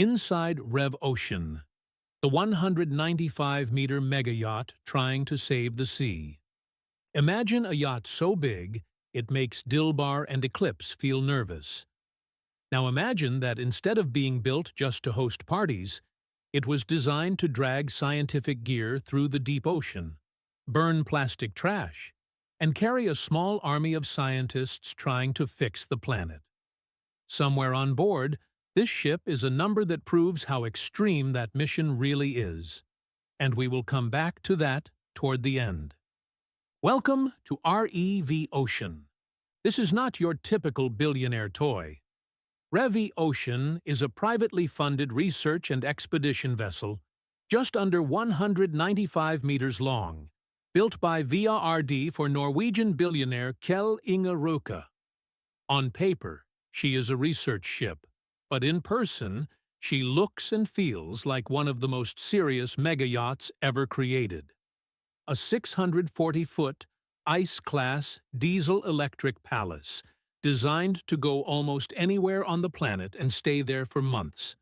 Inside Rev Ocean, the 195-meter Megayacht trying to save the sea. Imagine a yacht so big, it makes Dilbar and Eclipse feel nervous. Now imagine that instead of being built just to host parties, it was designed to drag scientific gear through the deep ocean, burn plastic trash, and carry a small army of scientists trying to fix the planet. Somewhere on board, this ship is a number that proves how extreme that mission really is. And we will come back to that toward the end. Welcome to REV Ocean. This is not your typical billionaire toy. REV Ocean is a privately funded research and expedition vessel just under 195 meters long, built by VARD for Norwegian billionaire Kjell Inge Røkke. On paper, she is a research ship, but in person, she looks and feels like one of the most serious mega-yachts ever created. A 640-foot, ice-class, diesel-electric palace designed to go almost anywhere on the planet and stay there for months.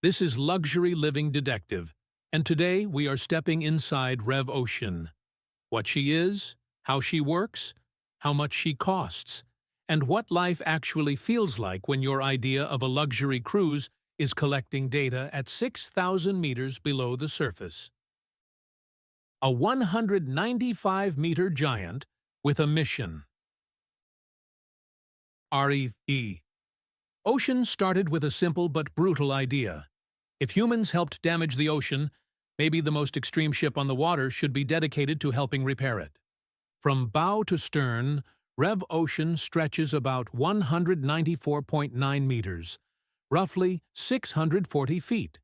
This is Luxury Living Detective, and today we are stepping inside Rev Ocean. What she is, how she works, how much she costs, and what life actually feels like when your idea of a luxury cruise is collecting data at 6,000 meters below the surface. A 195-meter giant with a mission. REV Ocean started with a simple but brutal idea. If humans helped damage the ocean, maybe the most extreme ship on the water should be dedicated to helping repair it. From bow to stern, Rev Ocean stretches about 194.9 meters, roughly 640 feet,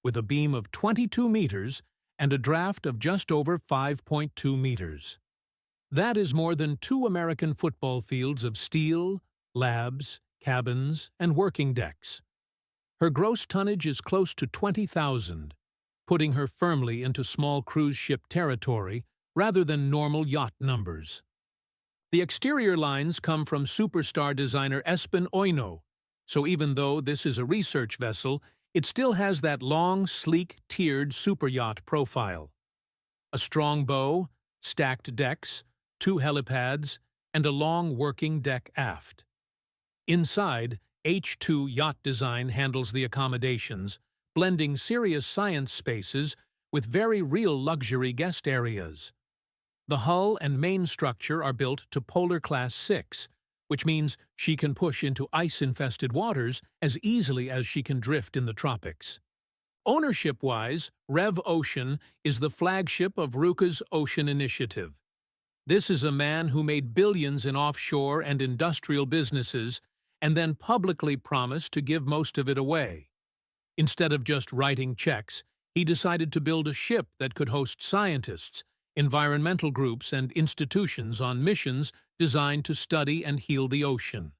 with a beam of 22 meters and a draft of just over 5.2 meters. That is more than 2 American football fields of steel, labs, cabins, and working decks. Her gross tonnage is close to 20,000, putting her firmly into small cruise ship territory rather than normal yacht numbers. The exterior lines come from superstar designer Espen Oino, so even though this is a research vessel, it still has that long, sleek, tiered superyacht profile. A strong bow, stacked decks, 2 helipads, and a long working deck aft. Inside, H2 Yacht Design handles the accommodations, blending serious science spaces with very real luxury guest areas. The hull and main structure are built to Polar Class 6, which means she can push into ice-infested waters as easily as she can drift in the tropics. Ownership-wise, Rev Ocean is the flagship of Røkke's Ocean Initiative. This is a man who made billions in offshore and industrial businesses and then publicly promised to give most of it away. Instead of just writing checks, he decided to build a ship that could host scientists, environmental groups, and institutions on missions designed to study and heal the ocean.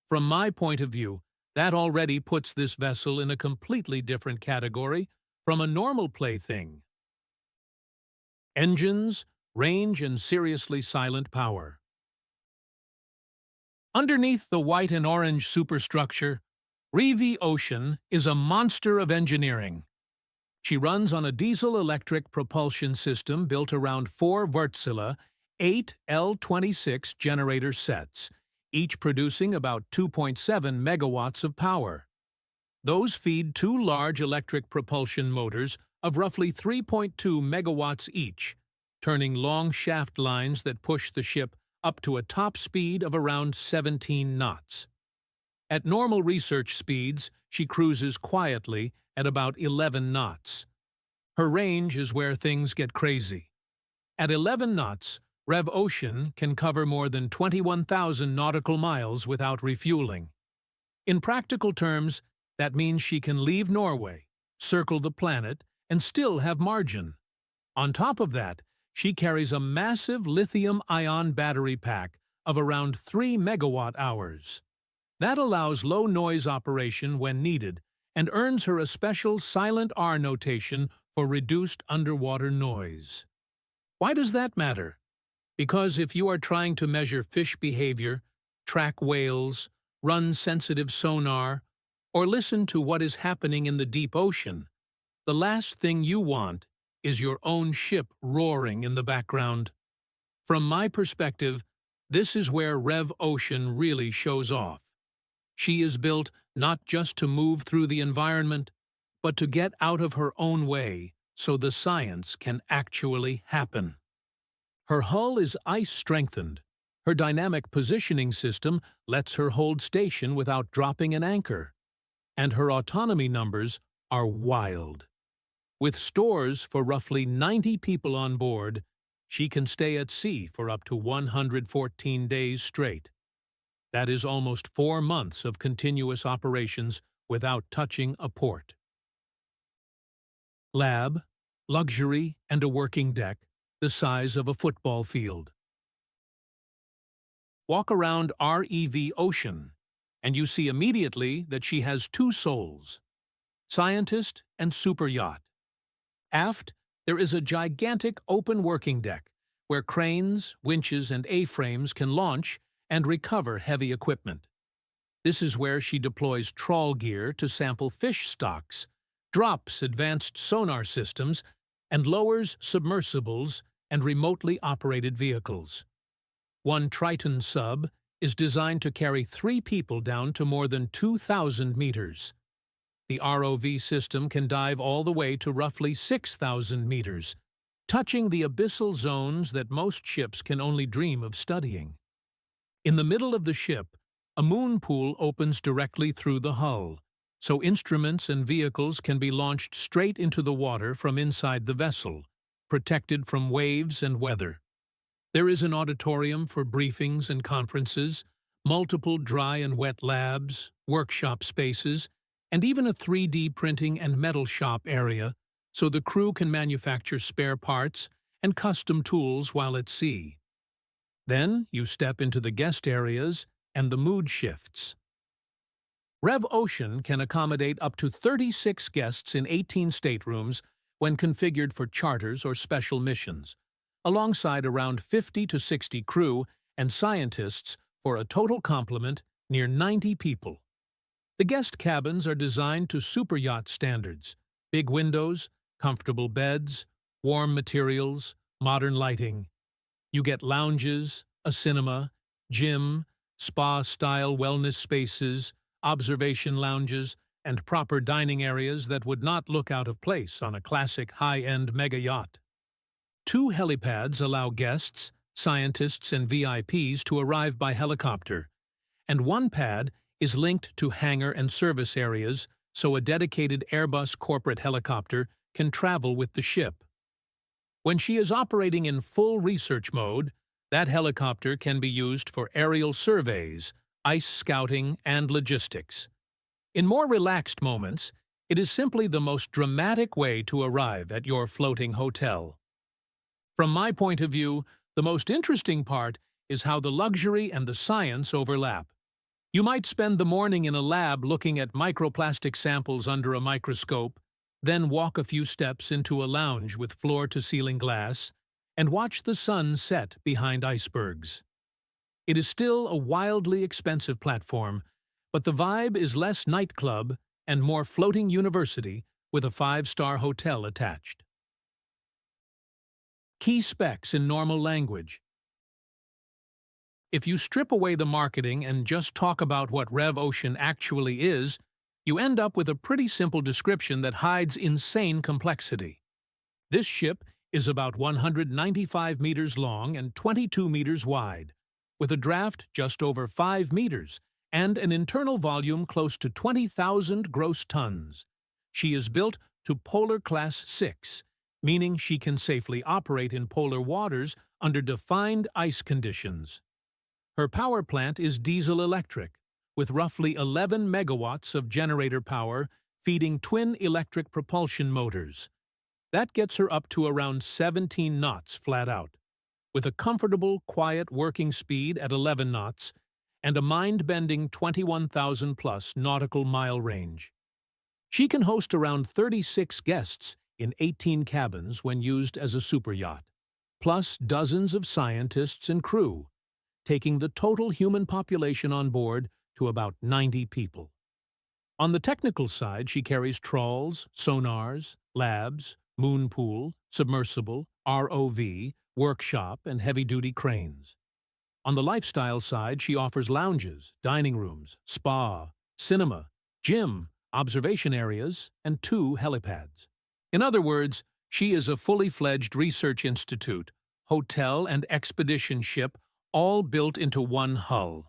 From my point of view, that already puts this vessel in a completely different category from a normal plaything. Engines, range, and seriously silent power. Underneath the white and orange superstructure, REV Ocean is a monster of engineering. She runs on a diesel-electric propulsion system built around 4 Wärtsilä 8 L26 generator sets, each producing about 2.7 megawatts of power. Those feed 2 large electric propulsion motors of roughly 3.2 megawatts each, turning long shaft lines that push the ship up to a top speed of around 17 knots. At normal research speeds, she cruises quietly at about 11 knots. Her range is where things get crazy. At 11 knots, Rev Ocean can cover more than 21,000 nautical miles without refueling. In practical terms, that means she can leave Norway, circle the planet, and still have margin. On top of that, she carries a massive lithium-ion battery pack of around 3 megawatt-hours. That allows low-noise operation when needed and earns her a special silent R notation for reduced underwater noise. Why does that matter? Because if you are trying to measure fish behavior, track whales, run sensitive sonar, or listen to what is happening in the deep ocean, the last thing you want is your own ship roaring in the background. From my perspective, this is where Rev Ocean really shows off. She is built not just to move through the environment, but to get out of her own way so the science can actually happen. Her hull is ice-strengthened. Her dynamic positioning system lets her hold station without dropping an anchor. And her autonomy numbers are wild. With stores for roughly 90 people on board, she can stay at sea for up to 114 days straight. That is almost 4 months of continuous operations without touching a port. Lab, luxury, and a working deck the size of a football field. Walk around REV Ocean, and you see immediately that she has 2 souls, scientist and superyacht. Aft, there is a gigantic open working deck where cranes, winches, and A-frames can launch and recover heavy equipment. This is where she deploys trawl gear to sample fish stocks, drops advanced sonar systems, and lowers submersibles and remotely operated vehicles. One Triton sub is designed to carry 3 people down to more than 2,000 meters. The ROV system can dive all the way to roughly 6,000 meters, touching the abyssal zones that most ships can only dream of studying. In the middle of the ship, a moon pool opens directly through the hull, so instruments and vehicles can be launched straight into the water from inside the vessel, protected from waves and weather. There is an auditorium for briefings and conferences, multiple dry and wet labs, workshop spaces, and even a 3D printing and metal shop area so the crew can manufacture spare parts and custom tools while at sea. Then you step into the guest areas and the mood shifts. Rev Ocean can accommodate up to 36 guests in 18 staterooms when configured for charters or special missions, alongside around 50 to 60 crew and scientists for a total complement near 90 people. The guest cabins are designed to superyacht standards: big windows, comfortable beds, warm materials, modern lighting. You get lounges, a cinema, gym, spa-style wellness spaces, observation lounges, and proper dining areas that would not look out of place on a classic high-end mega yacht. 2 helipads allow guests, scientists, and VIPs to arrive by helicopter, and 1 pad is linked to hangar and service areas so a dedicated Airbus corporate helicopter can travel with the ship. When she is operating in full research mode, that helicopter can be used for aerial surveys, ice scouting, and logistics. In more relaxed moments, it is simply the most dramatic way to arrive at your floating hotel. From my point of view, the most interesting part is how the luxury and the science overlap. You might spend the morning in a lab looking at microplastic samples under a microscope, then walk a few steps into a lounge with floor-to-ceiling glass, and watch the sun set behind icebergs. It is still a wildly expensive platform, but the vibe is less nightclub and more floating university with a 5-star hotel attached. Key specs in normal language. If you strip away the marketing and just talk about what Rev Ocean actually is, you end up with a pretty simple description that hides insane complexity. This ship is about 195 meters long and 22 meters wide, with a draft just over 5 meters and an internal volume close to 20,000 gross tons. She is built to Polar Class 6, meaning she can safely operate in polar waters under defined ice conditions. Her power plant is diesel-electric, with roughly 11 megawatts of generator power feeding twin electric propulsion motors. That gets her up to around 17 knots flat out, with a comfortable, quiet working speed at 11 knots and a mind-bending 21,000-plus nautical mile range. She can host around 36 guests in 18 cabins when used as a superyacht, plus dozens of scientists and crew, taking the total human population on board to about 90 people. On the technical side, she carries trawls, sonars, labs, moon pool, submersible, ROV, workshop, and heavy-duty cranes. On the lifestyle side, she offers lounges, dining rooms, spa, cinema, gym, observation areas, and 2 helipads. In other words, she is a fully-fledged research institute, hotel and expedition ship, all built into one hull.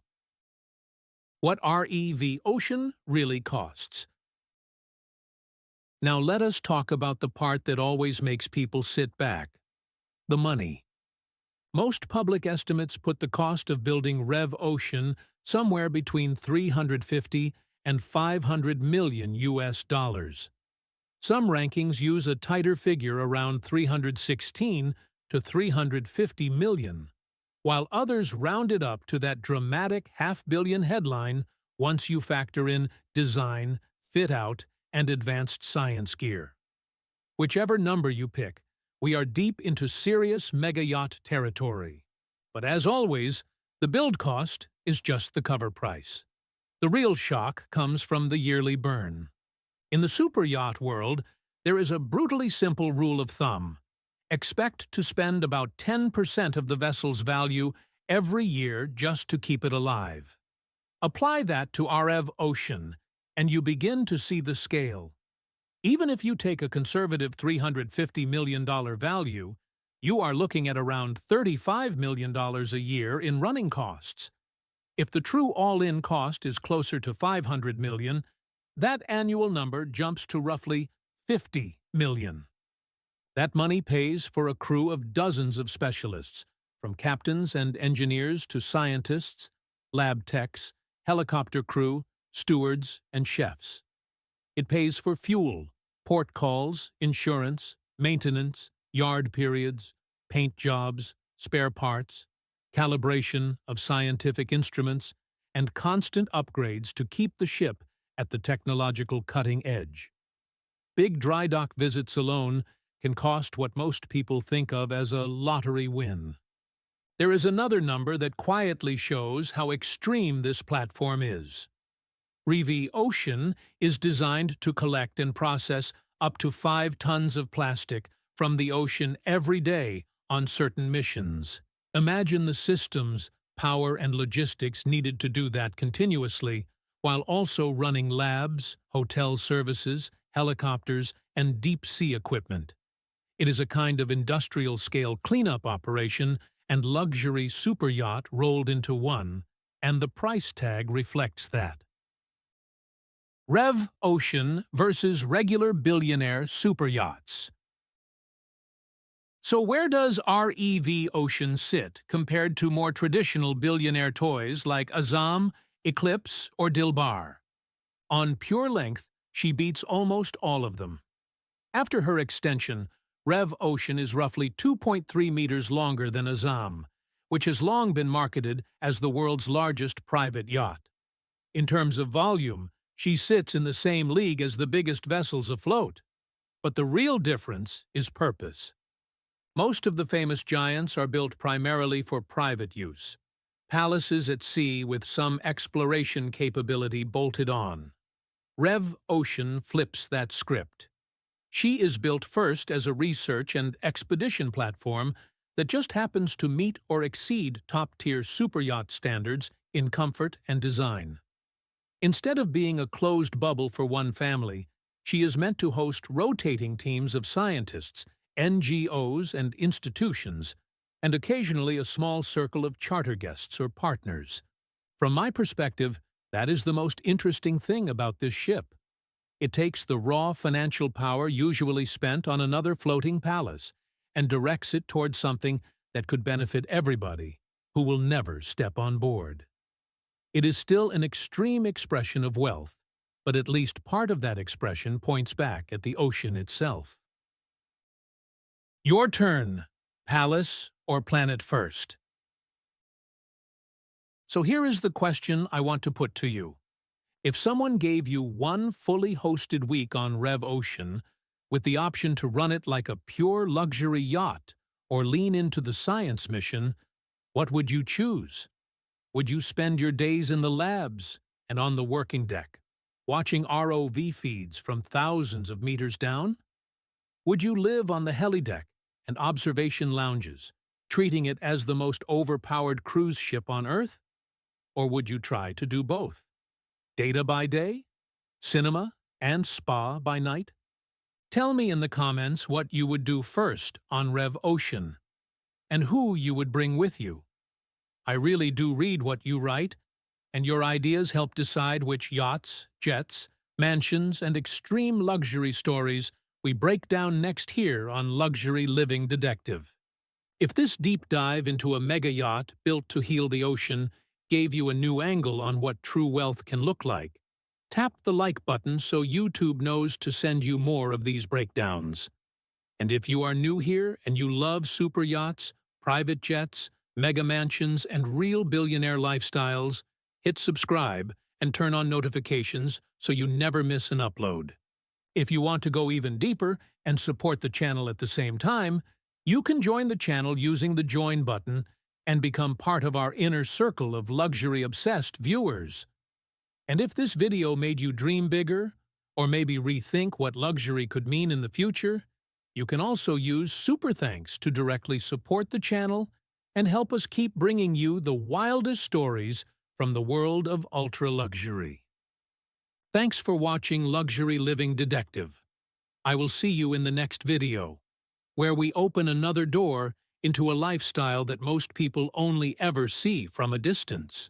What REV Ocean really costs. Now let us talk about the part that always makes people sit back: the money. Most public estimates put the cost of building REV Ocean somewhere between $350 and $500 million US. Some rankings use a tighter figure around 316 to 350 million, while others round it up to that dramatic half-billion headline once you factor in design, fit-out, and advanced science gear. Whichever number you pick, we are deep into serious mega-yacht territory. But as always, the build cost is just the cover price. The real shock comes from the yearly burn. In the superyacht world, there is a brutally simple rule of thumb. Expect to spend about 10% of the vessel's value every year just to keep it alive. Apply that to REV Ocean, and you begin to see the scale. Even if you take a conservative $350 million value, you are looking at around $35 million a year in running costs. If the true all-in cost is closer to $500 million, that annual number jumps to roughly $50 million. That money pays for a crew of dozens of specialists, from captains and engineers to scientists, lab techs, helicopter crew, stewards, and chefs. It pays for fuel, port calls, insurance, maintenance, yard periods, paint jobs, spare parts, calibration of scientific instruments, and constant upgrades to keep the ship at the technological cutting edge. Big dry dock visits alone can cost what most people think of as a lottery win. There is another number that quietly shows how extreme this platform is. REV Ocean is designed to collect and process up to 5 tons of plastic from the ocean every day on certain missions. Imagine the systems, power, and logistics needed to do that continuously, while also running labs, hotel services, helicopters, and deep-sea equipment. It is a kind of industrial-scale cleanup operation and luxury superyacht rolled into one, and the price tag reflects that. REV Ocean versus regular billionaire superyachts. So where does REV Ocean sit compared to more traditional billionaire toys like Azam, Eclipse, or Dilbar? On pure length, she beats almost all of them. After her extension, REV Ocean is roughly 2.3 meters longer than Azam, which has long been marketed as the world's largest private yacht. In terms of volume, she sits in the same league as the biggest vessels afloat. But the real difference is purpose. Most of the famous giants are built primarily for private use, palaces at sea with some exploration capability bolted on. REV Ocean flips that script. She is built first as a research and expedition platform that just happens to meet or exceed top-tier superyacht standards in comfort and design. Instead of being a closed bubble for one family, she is meant to host rotating teams of scientists, NGOs, and institutions, and occasionally a small circle of charter guests or partners. From my perspective, that is the most interesting thing about this ship. It takes the raw financial power usually spent on another floating palace and directs it towards something that could benefit everybody who will never step on board. It is still an extreme expression of wealth, but at least part of that expression points back at the ocean itself. Your turn, palace or planet first? So here is the question I want to put to you. If someone gave you one fully hosted week on REV Ocean, with the option to run it like a pure luxury yacht or lean into the science mission, what would you choose? Would you spend your days in the labs and on the working deck, watching ROV feeds from thousands of meters down? Would you live on the helideck and observation lounges, treating it as the most overpowered cruise ship on Earth? Or would you try to do both? Data by day, cinema, and spa by night? Tell me in the comments what you would do first on Rev Ocean, and who you would bring with you. I really do read what you write, and your ideas help decide which yachts, jets, mansions, and extreme luxury stories we break down next here on Luxury Living Detective. If this deep dive into a mega yacht built to heal the ocean gave you a new angle on what true wealth can look like, tap the like button so YouTube knows to send you more of these breakdowns. And if you are new here and you love super yachts, private jets, mega mansions, and real billionaire lifestyles, hit subscribe and turn on notifications so you never miss an upload. If you want to go even deeper and support the channel at the same time, you can join the channel using the Join button and become part of our inner circle of luxury-obsessed viewers. And if this video made you dream bigger, or maybe rethink what luxury could mean in the future, you can also use Super Thanks to directly support the channel and help us keep bringing you the wildest stories from the world of ultra-luxury. Thanks for watching Luxury Living Detective. I will see you in the next video, where we open another door into a lifestyle that most people only ever see from a distance.